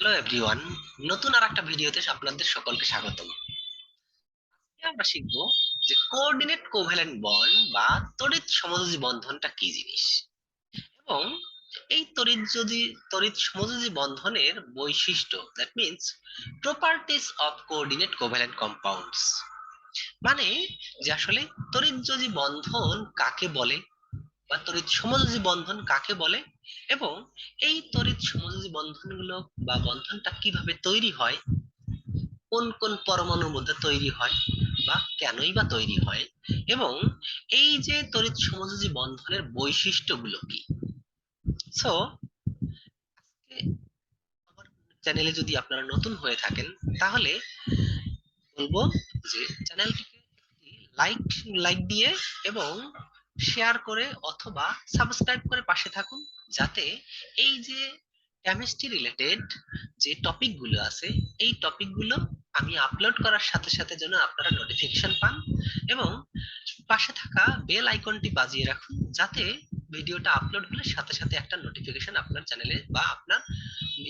Hello everyone, নতুন আর একটা ভিডিওতে আপনাদের সকলকে স্বাগতম। আজকে আমরা শিখবো যে কোঅর্ডিনেট কোভ্যালেন্ট বন্ড বা তড়িৎ সমযোজী বন্ধনটা কি জিনিস এবং এই তড়িৎ সমযোজী বন্ধনের বৈশিষ্ট্য, that means properties of coordinate covalent compounds. মানে যে আসলে তড়িৎযোজী বন্ধন কাকে বলে বা তড়িৎ সমযোজী বন্ধন কাকে বলে এবং এই তড়িৎ সমযোজী বন্ধনগুলো বা বন্ধনটা কিভাবে তৈরি হয়, কোন কোন পরমাণুর মধ্যে তৈরি হয় বা কেনই বা তৈরি হয়, এবং এই যে তড়িৎ সমযোজী বন্ধনের বৈশিষ্ট্যগুলো কি। সো আমার চ্যানেলে যদি আপনারা নতুন হয়ে থাকেন তাহলে বলবো যে চ্যানেলটিকে একটি লাইক লাইক দিয়ে এবং শেয়ার করে অথবা সাবস্ক্রাইব করে পাশে থাকুন, যাতে এই যে কেমিস্ট্রি রিলেটেড যে টপিকগুলো আছে এই টপিকগুলো আমি আপলোড করার সাথে সাথে যেন আপনারা নোটিফিকেশন পান এবং পাশে থাকা বেল আইকনটি বাজিয়ে রাখুন, যাতে ভিডিওটা আপলোড হলে সাথে সাথে একটা নোটিফিকেশন আপনার চ্যানেলে বা আপনার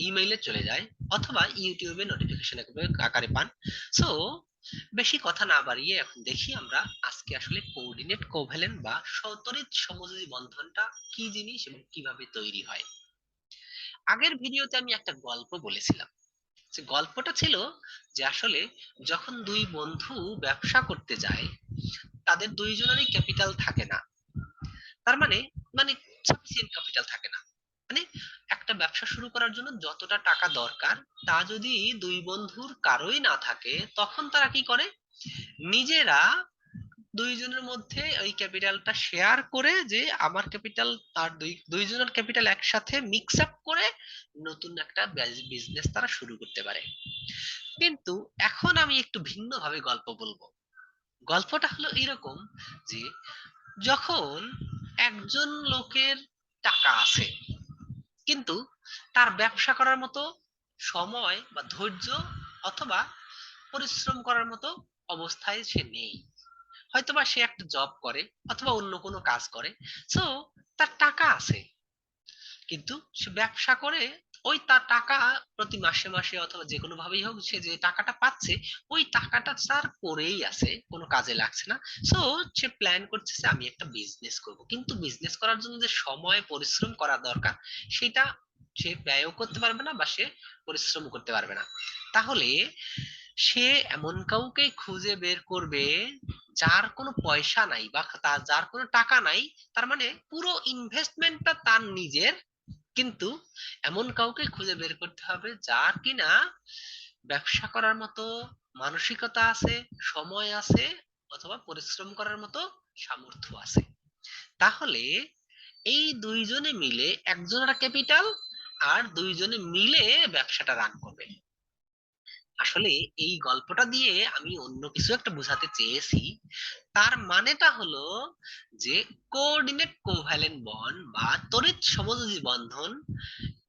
ইমেইলে চলে যায় অথবা ইউটিউবে নোটিফিকেশন আকারে পান। সো বেশি কথা না বাড়িয়ে এখন দেখি আমরা আজকে আসলে কোঅর্ডিনেট কোভ্যালেন্ট বা তড়িৎ সমযোজী বন্ধনটা কি জিনিস এবং কিভাবে তৈরি হয়। আগের ভিডিওতে আমি একটা গল্প বলেছিলাম, যে গল্পটা ছিল যে আসলে যখন দুই বন্ধু ব্যবসা করতে যায় তাদের দুইজনেরই ক্যাপিটাল থাকে না। তার মানে মানে সাফিসিয়েন্ট ক্যাপিটাল থাকে না। মানে একটা ব্যবসা শুরু করার জন্য যতটা টাকা দরকার তা যদি দুই বন্ধুর কারোই না থাকে, তখন তারা কি করে, নিজেরা দুইজনের মধ্যে ওই ক্যাপিটালটা শেয়ার করে, যে আমার ক্যাপিটাল আর দুইজনের ক্যাপিটাল একসাথে মিক্স আপ করে নতুন একটা বিজনেস তারা শুরু করতে পারে। কিন্তু এখন আমি একটু ভিন্ন ভাবে গল্প বলবো। গল্পটা হলো এরকম যে যখন একজন লোকের টাকা আছে কিন্তু তার ব্যবসা করার মতো সময় বা ধৈর্য অথবা পরিশ্রম করার মতো অবস্থায় সে নেই। হয়তোবা সে একটা জব করে অথবা অন্য কোনো কাজ করে। সো তার টাকা আছে কিন্তু সে ব্যবসা করে, ওই তার টাকা প্রতি মাসে মাসে অথবা যে কোনো ভাবেই হোক সে যে টাকাটা পাচ্ছে ওই টাকাটা তার পরেই আছে, কোনো কাজে লাগছে না। সো সে প্ল্যান করতেছে আমি একটা বিজনেস করব, কিন্তু বিজনেস করার জন্য যে সময় পরিশ্রম করা দরকার সেটা সে ব্যয়ও করতে পারবে না বা সে পরিশ্রম করতে পারবে না। তাহলে সে এমন কাউকে খুঁজে বের করবে যার কোনো পয়সা নাই বা তার যার কোনো টাকা নাই, তার মানে পুরো ইনভেস্টমেন্টটা তার নিজের, কিন্তু এমন কাউকে খুঁজে বের করতে হবে যার কিনা ব্যবসা করার মতো মানসিকতা আছে, সময় আছে অথবা পরিশ্রম করার মতো সামর্থ্য আছে। তাহলে এই দুইজনে মিলে, একজনের ক্যাপিটাল আর দুইজনে মিলে ব্যবসাটা রান করবে। আসলে এই গল্পটা দিয়ে আমি অন্য কিছু একটা বোঝাতে চেয়েছি। তার মানেটা হলো যে কোঅর্ডিনেট কোভ্যালেন্ট বন্ড বা তড়িৎ সমযোজী বন্ধন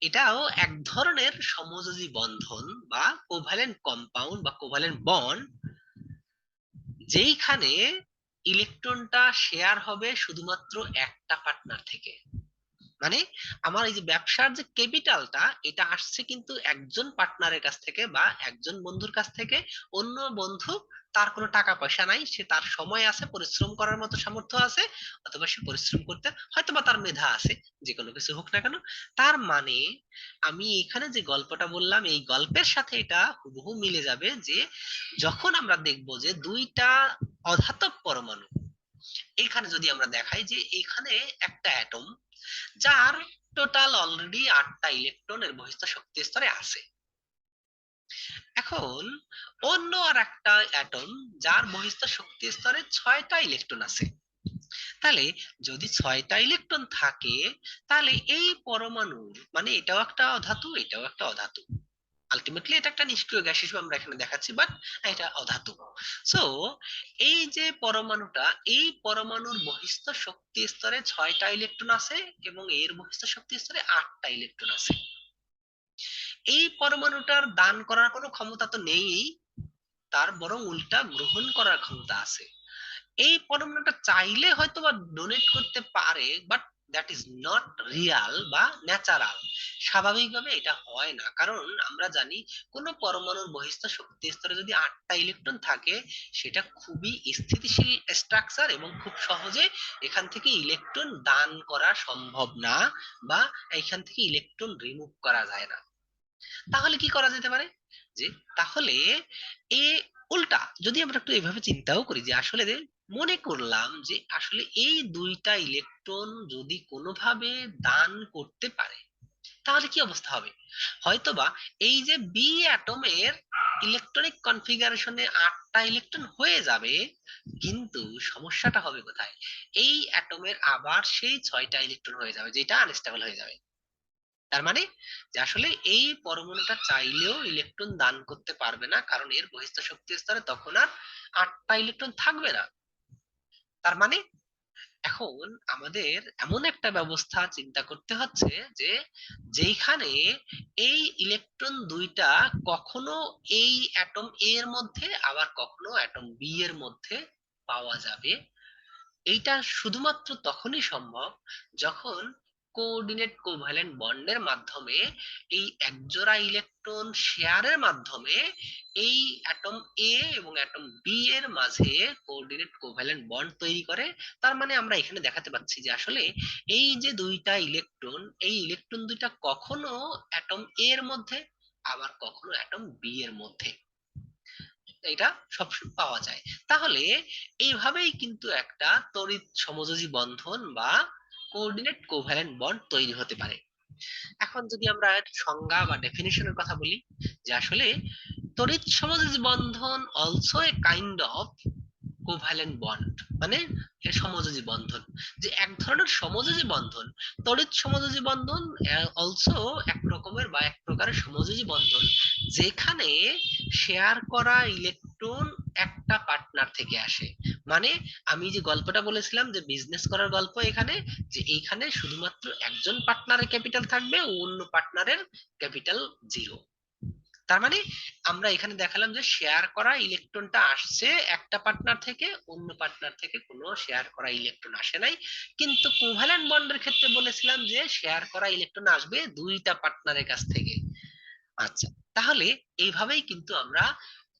এটাও এক ধরনের সমযোজী বন্ধন বা কোভ্যালেন্ট কম্পাউন্ড বা কোভ্যালেন্ট বন্ড, যেইখানে ইলেকট্রনটা শেয়ার হবে শুধুমাত্র একটা পার্টনার থেকে। মানে আমার এই যে ব্যবসার যে ক্যাপিটালটা এটা আসছে কিন্তু একজন পার্টনারের কাছ থেকে বা একজন বন্ধুর কাছ থেকে। অন্য বন্ধু তার কোনো টাকা পয়সা নাই, সে তার সময় আছে, পরিশ্রম করার মতো সামর্থ্য আছে অথবা সে পরিশ্রম করতে হয়তো বা তার মেধা আছে, যে কোনো কিছু হোক না কেন। তার মানে আমি এখানে যে গল্পটা বললাম এই গল্পের সাথে এটা হুবহু মিলে যাবে, যে যখন আমরা দেখব যে দুইটা অধাতব পরমাণু, এখানে যদি আমরা দেখাই যে এখানে একটা অ্যাটম যার টোটাল অলরেডি 8টা ইলেকট্রন এর বহিস্থ শক্তি স্তরে আছে। এখন অন্য আর একটা অ্যাটম যার বহিস্থ শক্তি স্তরে 6টা ইলেকট্রন আছে। তাহলে যদি 6টা ইলেকট্রন থাকে তাহলে এই পরমাণুর মানে এটাও একটা অধাতু এটাও একটা অধাতু। আলটিমেটলি এটা একটা নিষ্ক্রিয় গ্যাস হিসেবে আমরা এখানে দেখাচ্ছি, বাট এটা অধাতু। সো এই যে পরমাণুটা, এই পরমাণুর বহিস্থ শক্তি স্তরে 6টা ইলেকট্রন আছে এবং এর বহিস্থ শক্তি স্তরে 8টা ইলেকট্রন আছে। এই পরমাণুটার দান করার কোনো ক্ষমতা তো নেই, তার বরং উল্টা গ্রহণ করার ক্ষমতা আছে। এই পরমাণুটা চাইলে হয়তো বা ডোনেট করতে পারে, but that is not Real বা ন্যাচারাল। স্বাভাবিকভাবে এটা হয় না, কারণ আমরা জানি কোন পরমাণুর বহিস্থ শক্তি স্তরে যদি 8টা ইলেকট্রন থাকে, সেটা খুবই স্থিতিশীল স্ট্রাকচার এবং খুব সহজে এখান থেকে ইলেকট্রন দান করা সম্ভব না, বা এখান থেকে ইলেকট্রন রিমুভ করা যায় না। তাহলে কি করা যেতে পারে? যে তাহলে এ উল্টা যদি আমরা একটু এভাবে চিন্তাও করি, যে আসলে মনে করলাম যে আসলে এই দুইটা ইলেকট্রন যদি কোনোভাবে দান করতে পারে, তাহলে কি অবস্থা হবে? হয়তোবা এই যে বি অ্যাটমের ইলেকট্রনিক কনফিগারেশনে 8টা ইলেকট্রন হয়ে যাবে, কিন্তু সমস্যাটা হবে কোথায়? এই অ্যাটমের আবার সেই 6টা ইলেকট্রন হয়ে যাবে, যেটা আনস্টেবল হয়ে যাবে। তার মানে যে আসলে এই পরমাণুটা চাইলেও ইলেকট্রন দান করতে পারবে না, কারণ এর বহিস্থ শক্তি স্তরে তখন আর 8টা ইলেকট্রন থাকবে না। তার মানে এখন আমাদের এমন একটা ব্যবস্থা চিন্তা করতে হচ্ছে, যে যেখানে এই ইলেকট্রন দুইটা কখনো এই অ্যাটম এ এর মধ্যে আবার কখনো অ্যাটম বি এর মধ্যে পাওয়া যাবে। এইটা শুধুমাত্র তখনই সম্ভব যখন কোঅর্ডিনেট কোভ্যালেন্ট বন্ডের মাধ্যমে এই একজোড়া ইলেকট্রন শেয়ারের মাধ্যমে এই অ্যাটম এ এবং অ্যাটম বি এর মাঝে কোঅর্ডিনেট কোভ্যালেন্ট বন্ড তৈরি করে। তার মানে আমরা এখানে দেখাতে পাচ্ছি যে আসলে এই যে দুইটা ইলেকট্রন, এই ইলেকট্রন দুইটা কখনো অ্যাটম এ এর মধ্যে আবার কখনো অ্যাটম বি এর মধ্যে, এটা সবসময় পাওয়া যায়। তাহলে এইভাবেই কিন্তু একটা তড়িৎ সমযোজী বন্ধন বা কোঅর্ডিনেট কোভ্যালেন্ট বন্ড তৈরি হতে পারে। এখন যদি আমরা এর সংজ্ঞা বা ডেফিনিশনের কথা বলি, যে আসলে তড়িৎ সমযোজী বন্ধন also a kind of covalent bond, মানে এর সমযোজী বন্ধন, যে এক ধরনের সমযোজী বন্ধন। তড়িৎ সমযোজী বন্ধন অলসো এক রকমের বা এক প্রকারের সমযোজী বন্ধন, যেখানে শেয়ার করা ইলেকট্রন একটা পার্টনার থেকে আসে। মানে আমি যে গল্পটা বলেছিলাম যে বিজনেস করার গল্প, এখানে যে এইখানে শুধুমাত্র একজন পার্টনারের ক্যাপিটাল থাকবে ও অন্য পার্টনারের ক্যাপিটাল 0। তার মানে আমরা এখানে দেখালাম যে শেয়ার করা ইলেকট্রনটা আসছে একটা পার্টনার থেকে, অন্য পার্টনার থেকে কোনো শেয়ার করা ইলেকট্রন আসে নাই। কিন্তু কোভ্যালেন্ট বন্ডের ক্ষেত্রে বলেছিলাম যে শেয়ার করা ইলেকট্রন আসবে দুইটা পার্টনারের কাছ থেকে। আচ্ছা, তাহলে এইভাবেই কিন্তু আমরা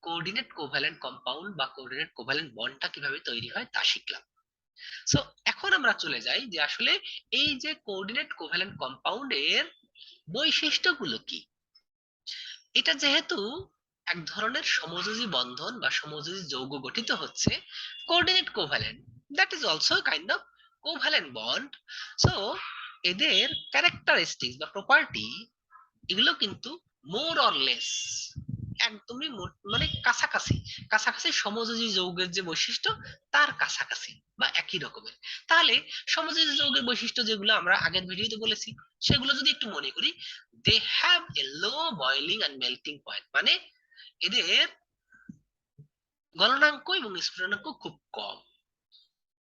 কোঅর্ডিনেট কোভ্যালেন্ট কম্পাউন্ড বা কোঅর্ডিনেট কোভ্যালেন্ট বন্ডটা কিভাবে তৈরি হয় তা শিখলাম। সো এখন আমরা চলে যাই যে আসলে এই যে কোঅর্ডিনেট কোভ্যালেন্ট কম্পাউন্ডের বৈশিষ্ট্যগুলো কি। এটা যেহেতু এক ধরনের সমযোজী বন্ধন বা সমযোজী যৌগ গঠিত হচ্ছে, coordinate covalent, that is also kind of covalent bond. So এদের ক্যারেক্টারিস্টিক্স বা প্রপার্টি, এগুলো কিন্তু মোর অর লেস একদমই মানে কাছাকাছি, কাছাকাছি সমযোজী যৌগের যে বৈশিষ্ট্য তার কাছাকাছি বা একই রকমের। তাহলে সমযোজী যৌগের বৈশিষ্ট্য যেগুলো আমরা আগের ভিডিওতে বলেছি, সেগুলো যদি একটু মনে করি, they have a low boiling and melting point, মানে এদের গলনাঙ্ক এবং স্ফুটনাঙ্ক খুব কম।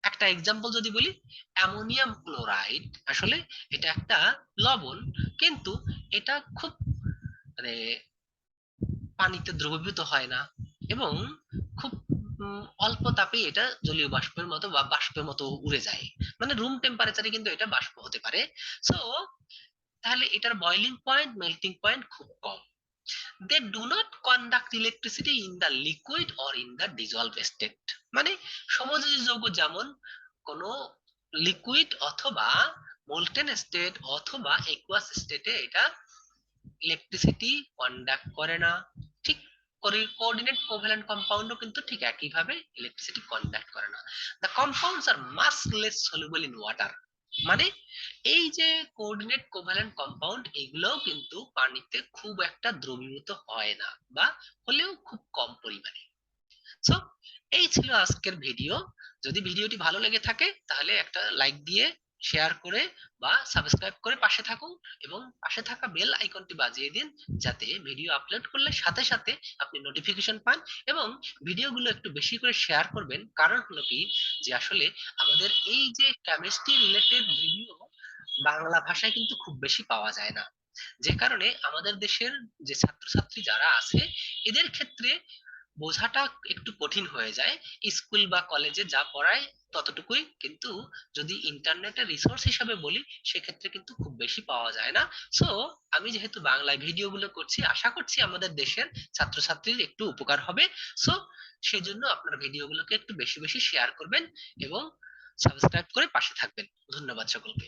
একটা এক্সাম্পল যদি বলি, অ্যামোনিয়াম ক্লোরাইড, আসলে এটা একটা লবণ, কিন্তু এটা খুব মানে পানিতে দ্রবীভূত হয় না, এবং খুব অল্প তাপে এটা জলীয় বাষ্পের মতো বা বাষ্পের মতো উড়ে যায়। মানে রুম টেম্পারেচারে কিন্তু এটা বাষ্প হতে পারে। সো তাহলে এটার বয়লিং পয়েন্ট, মেল্টিং পয়েন্ট খুব কম। They do not conduct electricity in the liquid or in the dissolve state. মানে সমযোজী যৌগ যেমন কোন লিকুইড অথবা মোল্টেন স্টেট অথবা একুয়াস স্টেটে এটা ইলেকট্রিসিটি কন্ডাক্ট করে না, ঠিক কোঅর্ডিনেট কোভ্যালেন্ট কম্পাউন্ডও কিন্তু ঠিক একই ভাবে ইলেকট্রিসিটি কন্ডাক্ট করে না। The compounds R much less soluble in water, মানে এই যে কোঅর্ডিনেট কোভ্যালেন্ট কম্পাউন্ড, এগুলোও কিন্তু পানিতে খুব একটা দ্রবীভূত হয় না, বা হলেও খুব কম পরিমাণে। সো এই ছিল আজকের ভিডিও। যদি ভিডিওটি ভালো লেগে থাকে তাহলে একটা লাইক দিয়ে, শেয়ার করে বা সাবস্ক্রাইব করে পাশে থাকুন, এবং পাশে থাকা বেল আইকনটি বাজিয়ে দিন, যাতে ভিডিও আপলোড করলে সাথে সাথে আপনি নোটিফিকেশন পান। এবং ভিডিওগুলো একটু বেশি করে শেয়ার করবেন, কারণ হলো কি, যে আসলে আমাদের এই যে কেমিস্ট্রি রিলেটেড ভিডিও বাংলা ভাষায় কিন্তু খুব বেশি পাওয়া যায় না, যে কারণে আমাদের দেশের যে ছাত্রছাত্রী যারা আছে, এদের ক্ষেত্রে বোঝাটা একটু কঠিন হয়ে যায়। স্কুল বা কলেজে যা পড়ায় ততটুকুই, কিন্তু যদি ইন্টারনেটের রিসোর্স হিসাবে বলি সেক্ষেত্রে কিন্তু খুব বেশি পাওয়া যায় না। সো আমি যেহেতু বাংলায় ভিডিওগুলো করছি, আশা করছি আমাদের দেশের ছাত্রছাত্রীর একটু উপকার হবে। সো সেজন্য আপনার ভিডিওগুলোকে একটু বেশি বেশি শেয়ার করবেন এবং সাবস্ক্রাইব করে পাশে থাকবেন। ধন্যবাদ সকলকে।